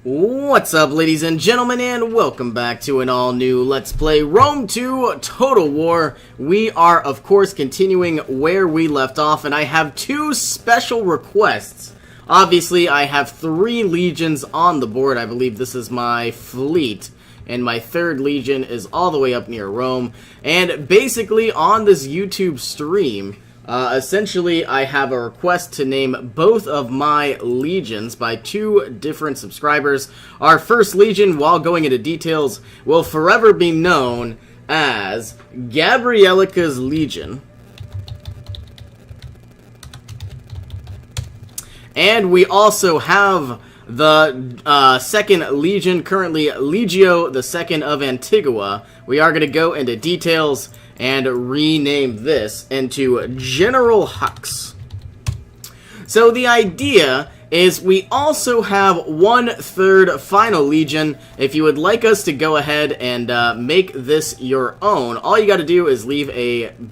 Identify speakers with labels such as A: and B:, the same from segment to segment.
A: What's up, ladies and gentlemen, and welcome back to an all-new Let's Play Rome 2 Total War. We are, of course, continuing where we left off, and I have two special requests. Obviously, I have 3 legions on the board. I believe this is my fleet, and my 3rd legion is all the way up near Rome. And basically, on this YouTube stream, essentially, I have a request to name both of my legions by 2 different subscribers. Our first legion, while going into details, will forever be known as Gabrielica's Legion. And we also have the second legion, currently Legio II of Antigua. We are going to go into details and rename this into General Hux. So the idea is we also have 1/3 final legion. If you would like us to go ahead and make this your own, all you got to do is leave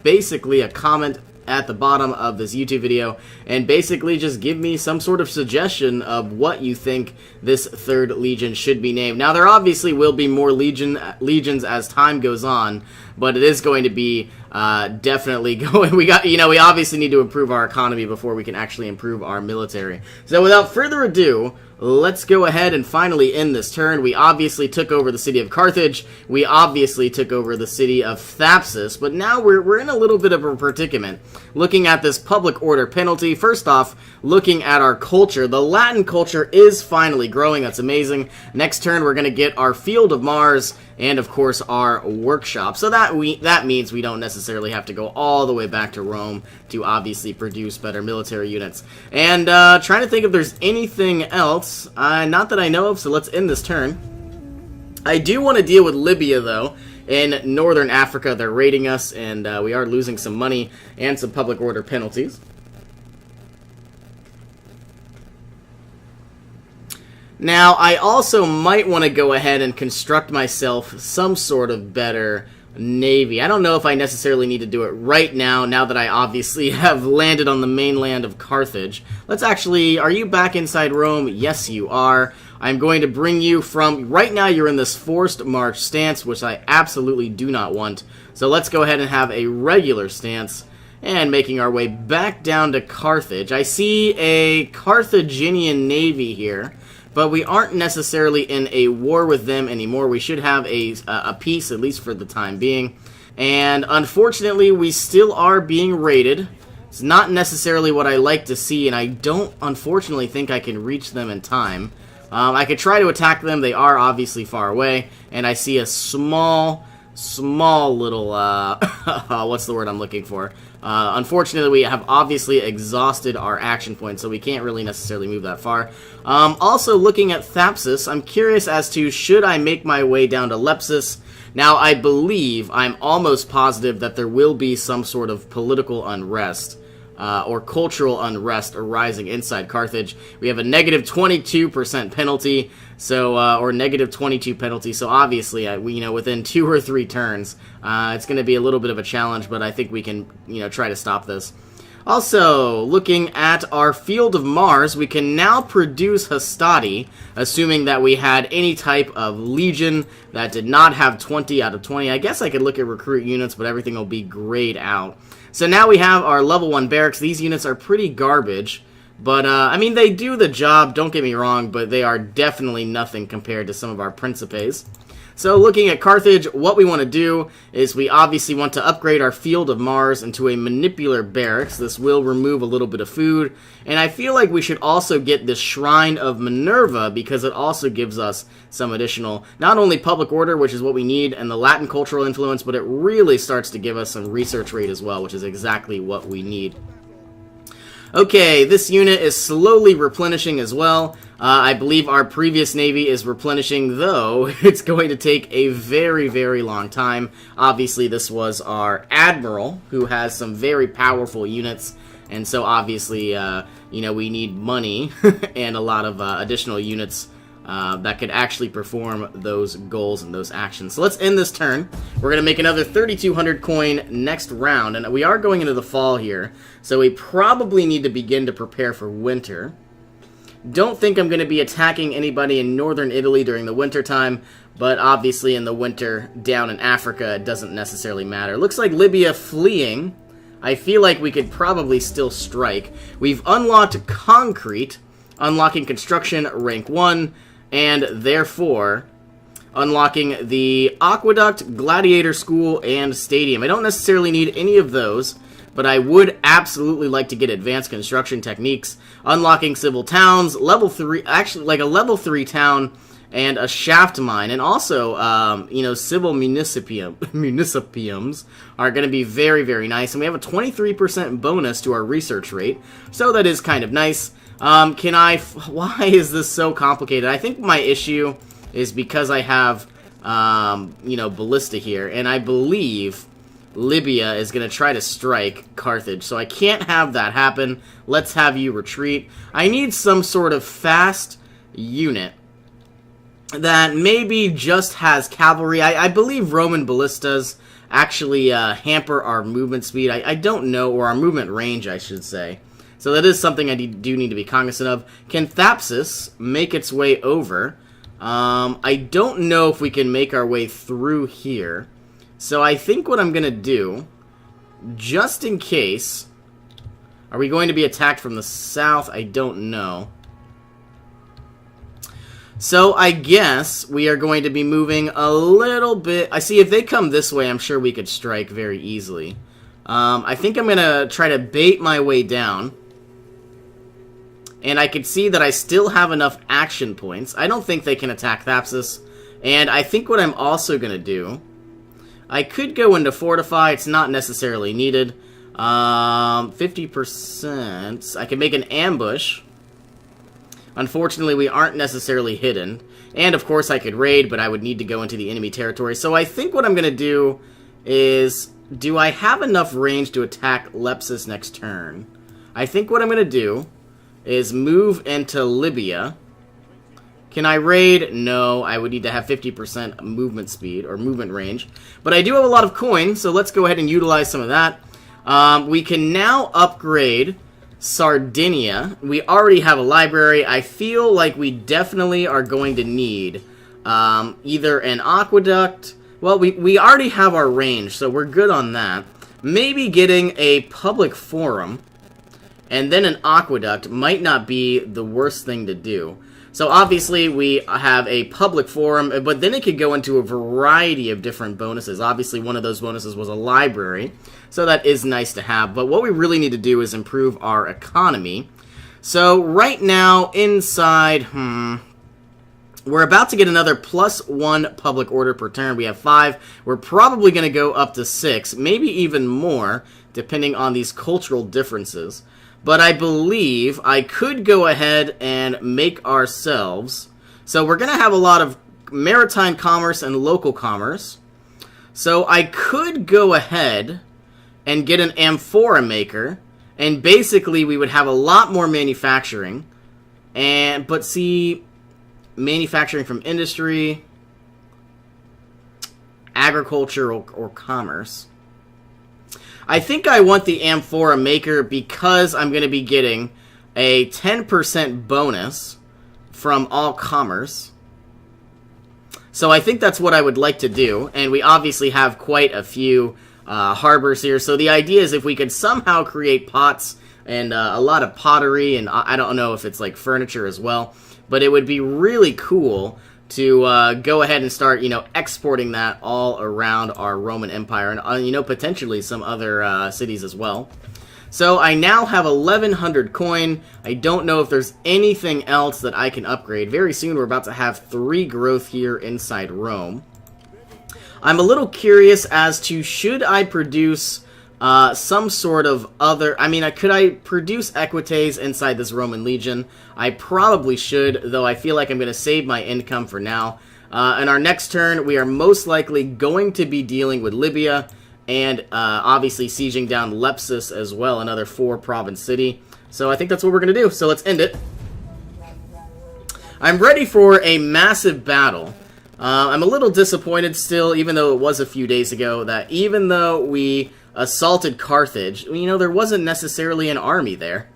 A: basically a comment at the bottom of this YouTube video and basically just give me some sort of suggestion of what you think this 3rd legion should be named. Now, there obviously will be more legions as time goes on, but it is going to be definitely going. We obviously need to improve our economy before we can actually improve our military. So without further ado, let's go ahead and finally end this turn. We obviously took over the city of Carthage. We obviously took over the city of Thapsus. But now we're in a little bit of a predicament. Looking at this public order penalty, first off, looking at our culture, the Latin culture is finally growing. That's amazing. Next turn, we're going to get our Field of Mars and, of course, our workshop. So that means we don't necessarily have to go all the way back to Rome to obviously produce better military units. And trying to think if there's anything else. Not that I know of, so let's end this turn. I do want to deal with Libya, though. In northern Africa, they're raiding us, and we are losing some money and some public order penalties. Now, I also might want to go ahead and construct myself some sort of better navy. I don't know if I necessarily need to do it right now that I obviously have landed on the mainland of Carthage. Let's actually, are you back inside Rome? Yes, you are. I'm going to bring you from, right now you're in this forced march stance, which I absolutely do not want. So let's go ahead and have a regular stance, and making our way back down to Carthage. I see a Carthaginian navy here, but we aren't necessarily in a war with them anymore. We should have a peace, at least for the time being. And unfortunately, we still are being raided. It's not necessarily what I like to see, and I don't, unfortunately, think I can reach them in time. I could try to attack them. They are obviously far away, and I see a small little, what's the word I'm looking for? Unfortunately, we have obviously exhausted our action points, so we can't really necessarily move that far. Also, looking at Thapsus, I'm curious as to should I make my way down to Lepsus. Now, I believe, I'm almost positive that there will be some sort of political unrest or cultural unrest arising inside Carthage. We have a negative 22% penalty, so or negative 22 penalty. So obviously, within 2 or 3 turns, it's going to be a little bit of a challenge, but I think we can, try to stop this. Also, looking at our Field of Mars, we can now produce Hastati, assuming that we had any type of legion that did not have 20 out of 20. I guess I could look at recruit units, but everything will be grayed out. So now we have our level 1 barracks. These units are pretty garbage, but, I mean, they do the job, don't get me wrong, but they are definitely nothing compared to some of our Principes. So looking at Carthage, what we want to do is we obviously want to upgrade our Field of Mars into a Manipular Barracks. This will remove a little bit of food, and I feel like we should also get the Shrine of Minerva because it also gives us some additional, not only public order, which is what we need, and the Latin cultural influence, but it really starts to give us some research rate as well, which is exactly what we need. Okay, this unit is slowly replenishing as well. I believe our previous navy is replenishing, though it's going to take a very, very long time. Obviously, this was our admiral, who has some very powerful units, and so obviously, we need money and a lot of additional units that could actually perform those goals and those actions. So let's end this turn. We're going to make another 3,200 coin next round, and we are going into the fall here, so we probably need to begin to prepare for winter. Don't think I'm going to be attacking anybody in northern Italy during the winter time, but obviously in the winter down in Africa, it doesn't necessarily matter. Looks like Libya fleeing. I feel like we could probably still strike. We've unlocked concrete, unlocking construction rank 1, and therefore unlocking the aqueduct, gladiator school, and stadium. I don't necessarily need any of those, but I would absolutely like to get advanced construction techniques, unlocking civil towns, level 3, actually like a level 3 town, and a shaft mine, and also, civil municipiums are going to be very, very nice, and we have a 23% bonus to our research rate, so that is kind of nice. Why is this so complicated? I think my issue is because I have, ballista here, and I believe Libya is going to try to strike Carthage, so I can't have that happen. Let's have you retreat. I need some sort of fast unit that maybe just has cavalry. I believe Roman ballistas actually hamper our movement speed. I don't know, or our movement range, I should say. So that is something I do need to be cognizant of. Can Thapsus make its way over? I don't know if we can make our way through here. So I think what I'm going to do, just in case... Are we going to be attacked from the south? I don't know. So I guess we are going to be moving a little bit. I see if they come this way, I'm sure we could strike very easily. I think I'm going to try to bait my way down. And I can see that I still have enough action points. I don't think they can attack Thapsus. And I think what I'm also going to do, I could go into Fortify. It's not necessarily needed. 50%. I can make an ambush. Unfortunately, we aren't necessarily hidden. And, of course, I could raid, but I would need to go into the enemy territory. So I think what I'm going to do is... Do I have enough range to attack Lepsus next turn? I think what I'm going to do is move into Libya. Can I raid? No, I would need to have 50% movement speed, or movement range. But I do have a lot of coin, so let's go ahead and utilize some of that. We can now upgrade Sardinia. We already have a library. I feel like we definitely are going to need either an aqueduct. Well, we already have our range, so we're good on that. Maybe getting a public forum and then an aqueduct might not be the worst thing to do. So obviously we have a public forum, but then it could go into a variety of different bonuses. Obviously one of those bonuses was a library, so that is nice to have. But what we really need to do is improve our economy. So right now inside, we're about to get another +1 public order per turn. We have 5. We're probably going to go up to 6, maybe even more, depending on these cultural differences. But I believe I could go ahead and make ourselves... So we're going to have a lot of maritime commerce and local commerce. So I could go ahead and get an amphora maker. And basically we would have a lot more manufacturing. But see... Manufacturing from industry, agriculture, or commerce. I think I want the amphora maker because I'm going to be getting a 10% bonus from all commerce. So I think that's what I would like to do. And we obviously have quite a few harbors here. So the idea is if we could somehow create pots and a lot of pottery, and I don't know if it's like furniture as well. But it would be really cool to go ahead and start, exporting that all around our Roman Empire and, potentially some other cities as well. So I now have 1,100 coin. I don't know if there's anything else that I can upgrade. Very soon we're about to have 3 growth here inside Rome. I'm a little curious as to should I produce... some sort of other... could I produce Equites inside this Roman Legion? I probably should, though I feel like I'm going to save my income for now. In our next turn, we are most likely going to be dealing with Libya, and obviously sieging down Lepsus as well, another 4-province city. So I think that's what we're going to do, so let's end it. I'm ready for a massive battle. I'm a little disappointed still, even though it was a few days ago, that even though we... assaulted Carthage, there wasn't necessarily an army there.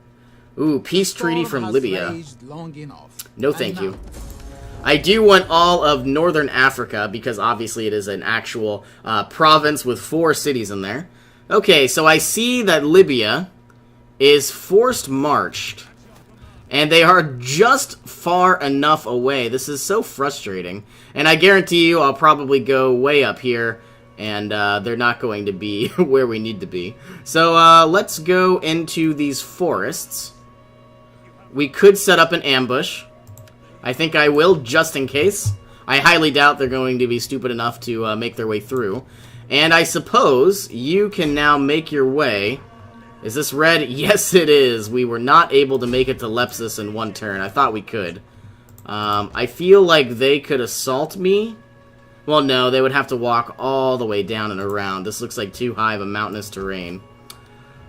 A: Ooh, peace treaty from Libya.
B: Long enough.
A: No thank you. I do want all of Northern Africa, because obviously it is an actual province with 4 cities in there. Okay, so I see that Libya is forced marched. And they are just far enough away. This is so frustrating. And I guarantee you I'll probably go way up here, and they're not going to be where we need to be. So let's go into these forests. We could set up an ambush. I think I will, just in case. I highly doubt they're going to be stupid enough to make their way through. And I suppose you can now make your way... Is this red? Yes, it is. We were not able to make it to Lepsis in 1 turn. I thought we could. I feel like they could assault me. Well, no, they would have to walk all the way down and around. This looks like too high of a mountainous terrain.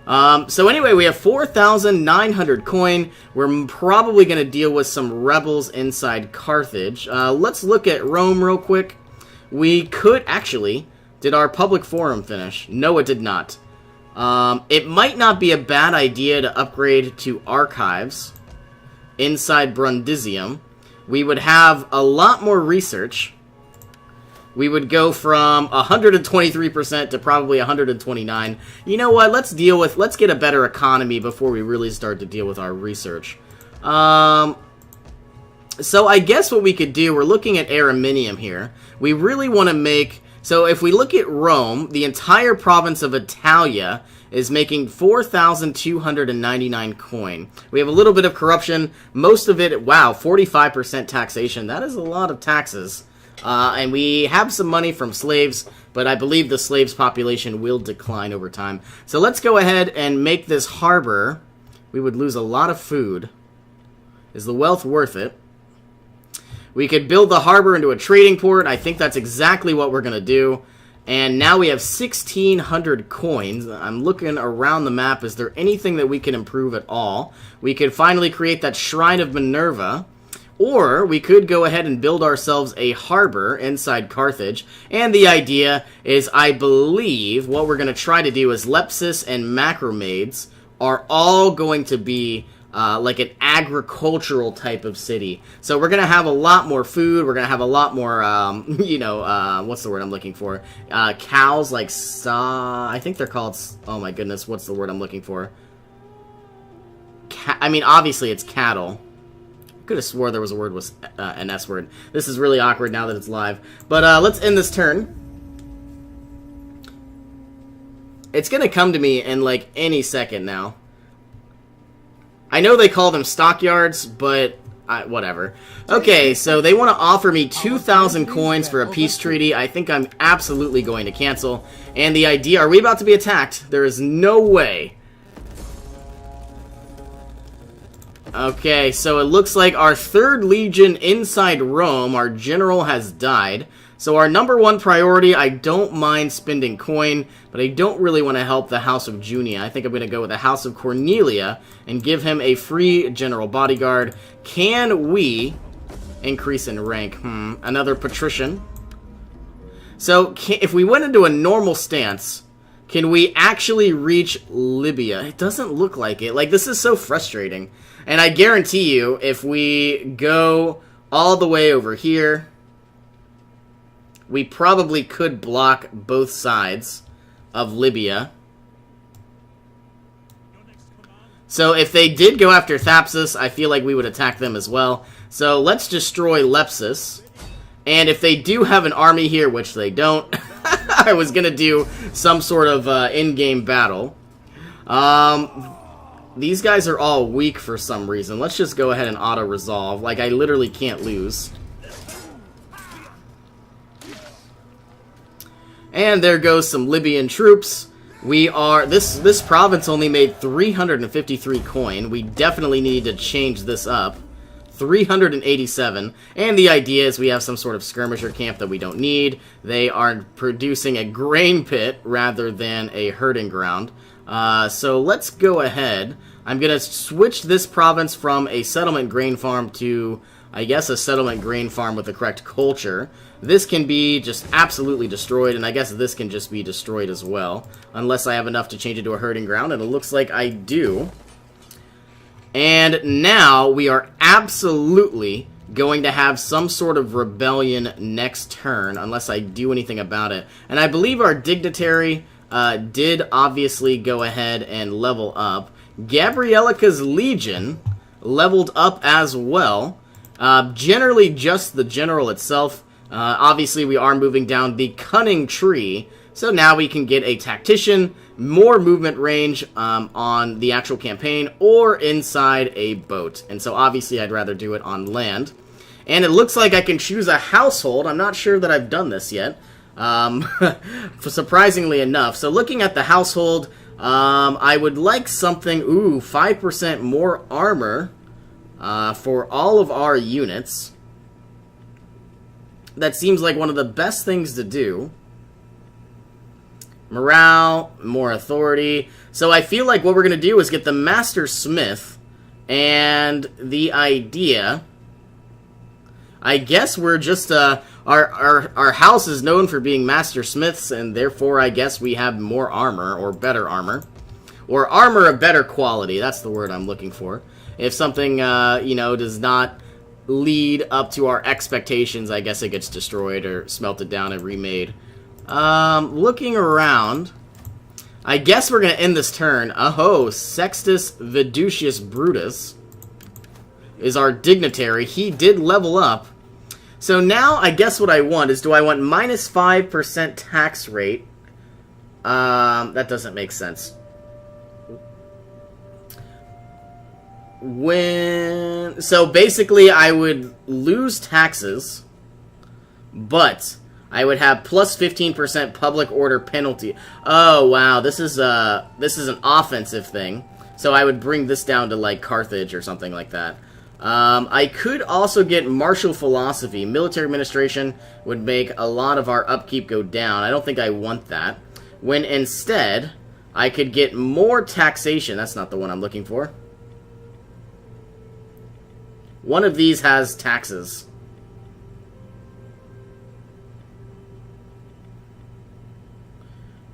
A: So anyway, we have 4,900 coin. We're probably going to deal with some rebels inside Carthage. Let's look at Rome real quick. We could actually... Did our public forum finish? No, it did not. It might not be a bad idea to upgrade to archives inside Brundisium. We would have a lot more research. We would go from 123% to probably 129. You know what? Let's get a better economy before we really start to deal with our research. So I guess what we could do, we're looking at Araminium here. We really want to make... So if we look at Rome, the entire province of Italia is making 4,299 coin. We have a little bit of corruption. Most of it, wow, 45% taxation. That is a lot of taxes. And we have some money from slaves, but I believe the slaves' population will decline over time. So let's go ahead and make this harbor. We would lose a lot of food. Is the wealth worth it? We could build the harbor into a trading port. I think that's exactly what we're going to do. And now we have 1,600 coins. I'm looking around the map. Is there anything that we can improve at all? We could finally create that Shrine of Minerva. Or we could go ahead and build ourselves a harbor inside Carthage. And the idea is, I believe, what we're going to try to do is Lepsis and Macromades are all going to be... like an agricultural type of city. So we're going to have a lot more food. We're going to have a lot more, what's the word I'm looking for? Cows, like, I think they're called, oh my goodness, what's the word I'm looking for? I mean, obviously it's cattle. I could have swore there was a word with an S word. This is really awkward now that it's live. But let's end this turn. It's going to come to me in, like, any second now. I know they call them stockyards, but whatever. Okay, so they want to offer me 2,000 coins for a peace treaty. I think I'm absolutely going to cancel. And the idea... Are we about to be attacked? There is no way. Okay, so it looks like our 3rd Legion inside Rome, our general has died. So our number 1 priority, I don't mind spending coin, but I don't really want to help the House of Junia. I think I'm going to go with the House of Cornelia and give him a free general bodyguard. Can we increase in rank? Another patrician. So if we went into a normal stance, can we actually reach Libya? It doesn't look like it. Like, this is so frustrating. And I guarantee you, if we go all the way over here... We probably could block both sides of Libya. So if they did go after Thapsus, I feel like we would attack them as well. So let's destroy Lepsis. And if they do have an army here, which they don't, I was going to do some sort of in-game battle. These guys are all weak for some reason. Let's just go ahead and auto-resolve. Like, I literally can't lose. And there goes some Libyan troops. We are... This province only made 353 coin. We definitely need to change this up. 387. And the idea is we have some sort of skirmisher camp that we don't need. They are producing a grain pit rather than a herding ground. So let's go ahead. I'm going to switch this province from a settlement grain farm to, I guess, a settlement grain farm with the correct culture. This can be just absolutely destroyed, and I guess this can just be destroyed as well. Unless I have enough to change it to a herding ground, and it looks like I do. And now we are absolutely going to have some sort of rebellion next turn, unless I do anything about it. And I believe our dignitary did obviously go ahead and level up. Gabrielica's Legion leveled up as well. Generally just the general itself. Obviously we are moving down the cunning tree, so now we can get a tactician, more movement range on the actual campaign, or inside a boat. And so obviously I'd rather do it on land. And it looks like I can choose a household. I'm not sure that I've done this yet, surprisingly enough. So looking at the household, I would like something, 5% more armor for all of our units. That seems like one of the best things to do. Morale, more authority. So I feel like what we're going to do is get the Master Smith, and the idea, I guess we're just, our house is known for being Master Smiths, and therefore I guess we have more armor, or better armor. Or armor of better quality, that's the word I'm looking for. If something, does not lead up to our expectations, I guess it gets destroyed or smelted down and remade. Looking around, I guess we're going to end this turn. Sextus Viducius Brutus is our dignitary. He did level up. So now I guess what I want is, do I want minus 5% tax rate? That doesn't make sense. So basically I would lose taxes, but I would have plus 15% public order penalty. Oh wow, this is an offensive thing. So I would bring this down to like Carthage or something like that. I could also get martial philosophy. Military administration would make a lot of our upkeep go down. I don't think I want that. When instead I could get more taxation. That's not the one I'm looking for. One of these has taxes.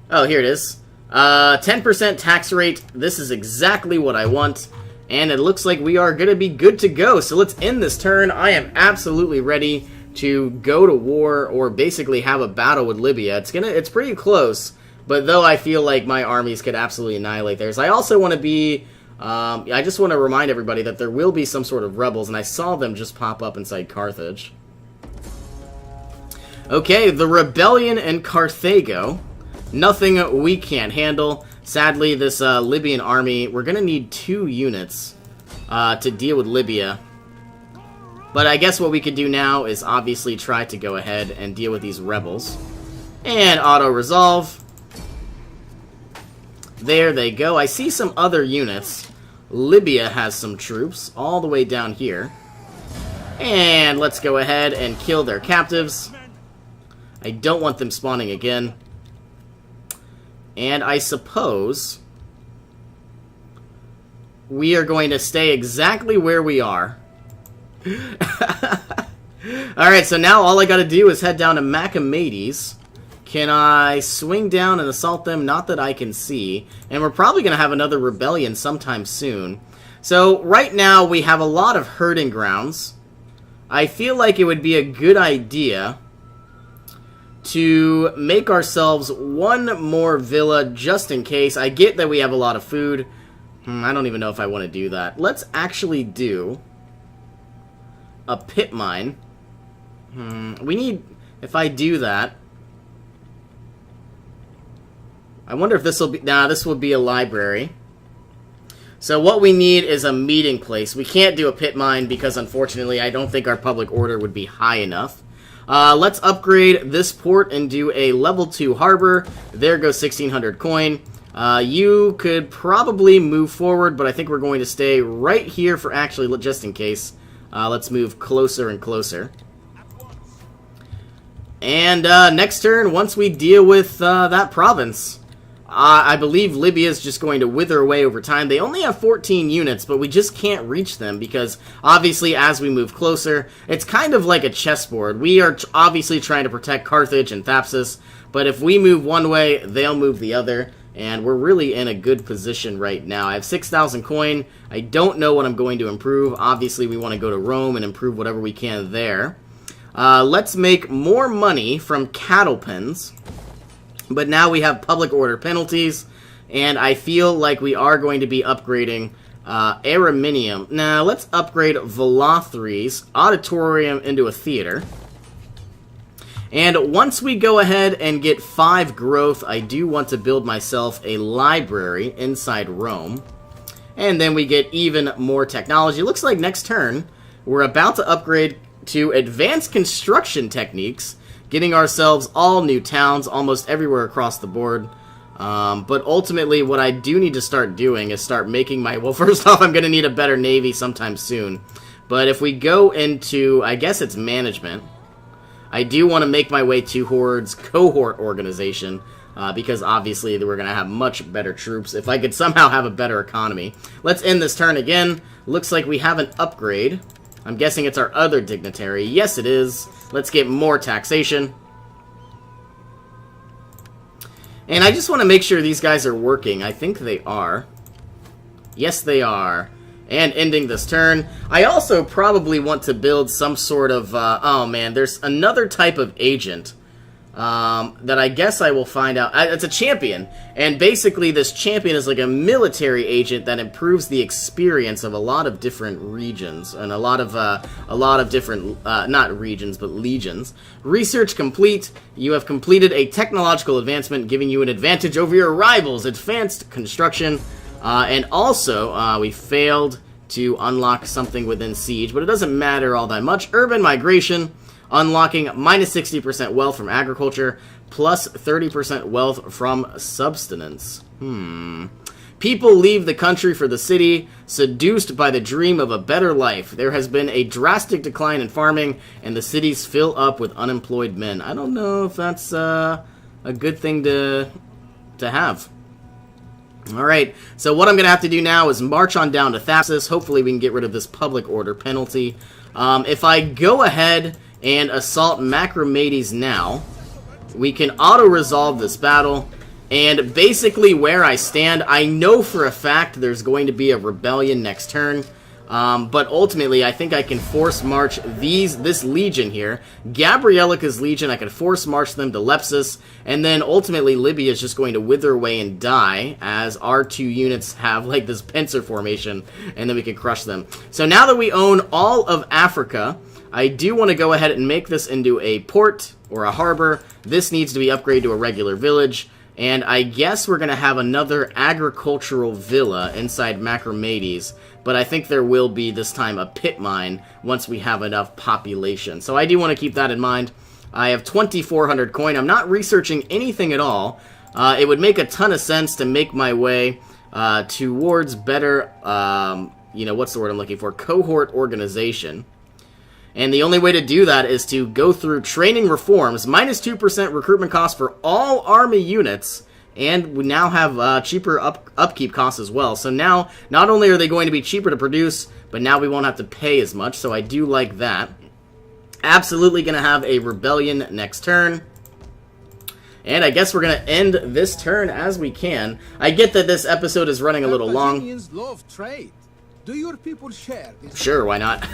A: Oh, here it is. 10% tax rate. This is exactly what I want. And it looks like we are going to be good to go. So let's end this turn. I am absolutely ready to go to war, or basically have a battle with Libya. It's pretty close. But though I feel like my armies could absolutely annihilate theirs. I also want to be... I just want to remind everybody that there will be some sort of rebels, and I saw them just pop up inside Carthage. Okay, the rebellion in Carthago. Nothing we can't handle. Sadly, this Libyan army, we're going to need 2 units to deal with Libya. But I guess what we could do now is obviously try to go ahead and deal with these rebels. And auto-resolve. There they go. I see some other units. Libya has some troops all the way down here. And let's go ahead and kill their captives. I don't want them spawning again. And I suppose we are going to stay exactly where we are. Alright, so now all I gotta do is head down to Macamades. Can I swing down and assault them? Not that I can see. And we're probably going to have another rebellion sometime soon. So right now we have a lot of herding grounds. I feel like it would be a good idea to make ourselves one more villa just in case. I get that we have a lot of food. I don't even know if I want to do that. Let's actually do a pit mine. We need... If I do that... I wonder if this will be... Nah, this would be a library. So what we need is a meeting place. We can't do a pit mine because, unfortunately, I don't think our public order would be high enough. Let's upgrade this port and do a level 2 harbor. There goes 1,600 coin. You could probably move forward, but I think we're going to stay right here for actually, just in case. Let's move closer and closer. And next turn, once we deal with that province... I believe Libya is just going to wither away over time. They only have 14 units, but we just can't reach them because, obviously, as we move closer, it's kind of like a chessboard. We are obviously trying to protect Carthage and Thapsus, but if we move one way, they'll move the other, and we're really in a good position right now. I have 6,000 coin. I don't know what I'm going to improve. Obviously, we want to go to Rome and improve whatever we can there. Let's make more money from cattle pens. But now we have public order penalties, and I feel like we are going to be upgrading Araminium. Now, let's upgrade Velathri's auditorium into a theater. And once we go ahead and get 5 growth, I do want to build myself a library inside Rome. And then we get even more technology. It looks like next turn, we're about to upgrade to advanced construction techniques, getting ourselves all new towns almost everywhere across the board. But ultimately, what I do need to start doing is start making my... Well, first off, I'm going to need a better navy sometime soon. But if we go into, I guess it's management, I do want to make my way to Horde's cohort organization, because obviously we're going to have much better troops if I could somehow have a better economy. Let's end this turn again. Looks like we have an upgrade. I'm guessing it's our other dignitary. Yes, it is. Let's get more taxation. And I just want to make sure these guys are working. I think they are. Yes, they are. And ending this turn. I also probably want to build some sort of... oh, man. There's another type of agent that I guess I will find out. It's a champion. And basically, this champion is like a military agent that improves the experience of a lot of different regions. And a lot of different... not regions, but legions. Research complete. You have completed a technological advancement, giving you an advantage over your rivals. Advanced construction. And also, we failed to unlock something within Siege, but it doesn't matter all that much. Urban migration, unlocking minus 60% wealth from agriculture, plus 30% wealth from subsistence. People leave the country for the city, seduced by the dream of a better life. There has been a drastic decline in farming, and the cities fill up with unemployed men. I don't know if that's a good thing to have. Alright, so what I'm going to have to do now is march on down to Thapsus. Hopefully we can get rid of this public order penalty. If I go ahead and assault Macromedes now, we can auto-resolve this battle. And basically where I stand, I know for a fact there's going to be a rebellion next turn. But ultimately, I think I can force march this legion here. Gabrielica's legion, I can force march them to Lepsus, and then ultimately Libya is just going to wither away and die as our 2 units have like this pincer formation, and then we can crush them. So now that we own all of Africa, I do want to go ahead and make this into a port or a harbor. This needs to be upgraded to a regular village. And I guess we're going to have another agricultural villa inside Macromedes, but I think there will be, this time, a pit mine once we have enough population. So I do want to keep that in mind. I have 2,400 coin. I'm not researching anything at all. It would make a ton of sense to make my way towards better, you know, what's the word I'm looking for? Cohort organization. And the only way to do that is to go through training reforms, minus 2% recruitment costs for all army units, and we now have cheaper upkeep costs as well. So now, not only are they going to be cheaper to produce, but now we won't have to pay as much, so I do like that. Absolutely going to have a rebellion next turn. And I guess we're going to end this turn as we can. I get that this episode is running a little long.
B: Love trade. Do your people share this?
A: Sure, why not?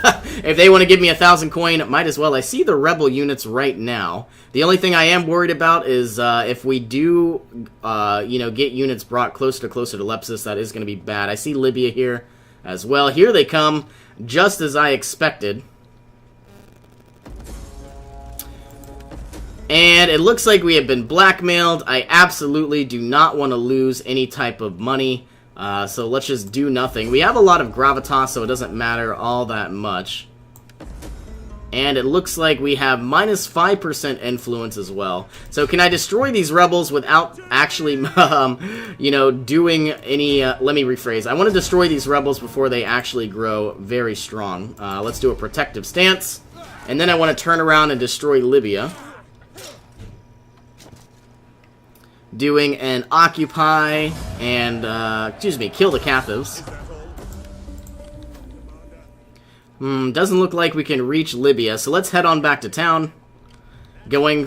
A: If they want to give me 1,000 coin, might as well. I see the rebel units right now. The only thing I am worried about is if we do, you know, get units brought closer to Lepsus, that is going to be bad. I see Libya here as well. Here they come, just as I expected. And it looks like we have been blackmailed. I absolutely do not want to lose any type of money. So let's just do nothing. We have a lot of gravitas, so it doesn't matter all that much. And it looks like we have minus 5% influence as well. So can I destroy these rebels without actually, you know, doing any... let me rephrase. I want to destroy these rebels before they actually grow very strong. Let's do a protective stance. And then I want to turn around and destroy Libya. Doing an occupy and, excuse me, kill the captives. Doesn't look like we can reach Libya, so let's head on back to town.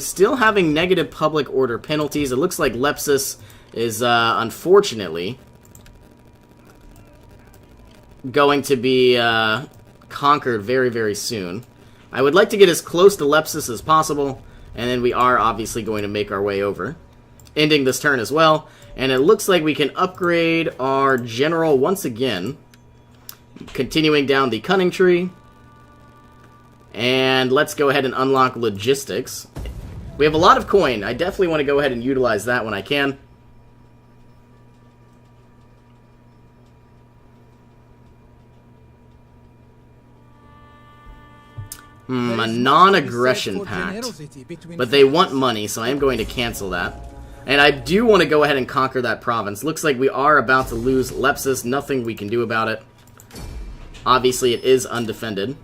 A: Still having negative public order penalties. It looks like Lepsus is unfortunately going to be conquered very, very soon. I would like to get as close to Lepsis as possible, and then we are obviously going to make our way over, ending this turn as well. And it looks like we can upgrade our general once again, continuing down the cunning tree. And let's go ahead and unlock logistics. We have a lot of coin. I definitely want to go ahead and utilize that when I can. A non-aggression pact. But they want money, so I am going to cancel that. And I do want to go ahead and conquer that province. Looks like we are about to lose Lepsis. Nothing we can do about it. Obviously, it is undefended.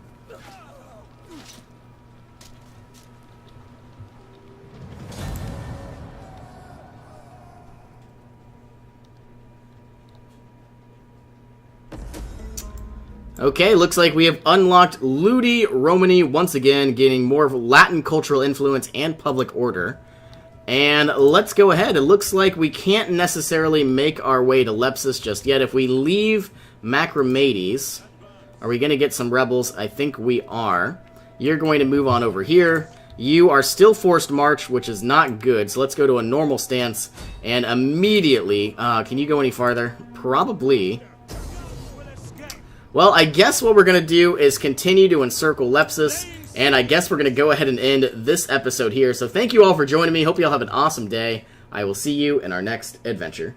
A: Okay, looks like we have unlocked Ludi Romani once again, gaining more Latin cultural influence and public order. And let's go ahead. It looks like we can't necessarily make our way to Lepsis just yet. If we leave Macromades, are we going to get some rebels? I think we are. You're going to move on over here. You are still forced march, which is not good. So let's go to a normal stance and immediately... can you go any farther? Probably... Well, I guess what we're going to do is continue to encircle Lepsis, and I guess we're going to go ahead and end this episode here. So thank you all for joining me. Hope you all have an awesome day. I will see you in our next adventure.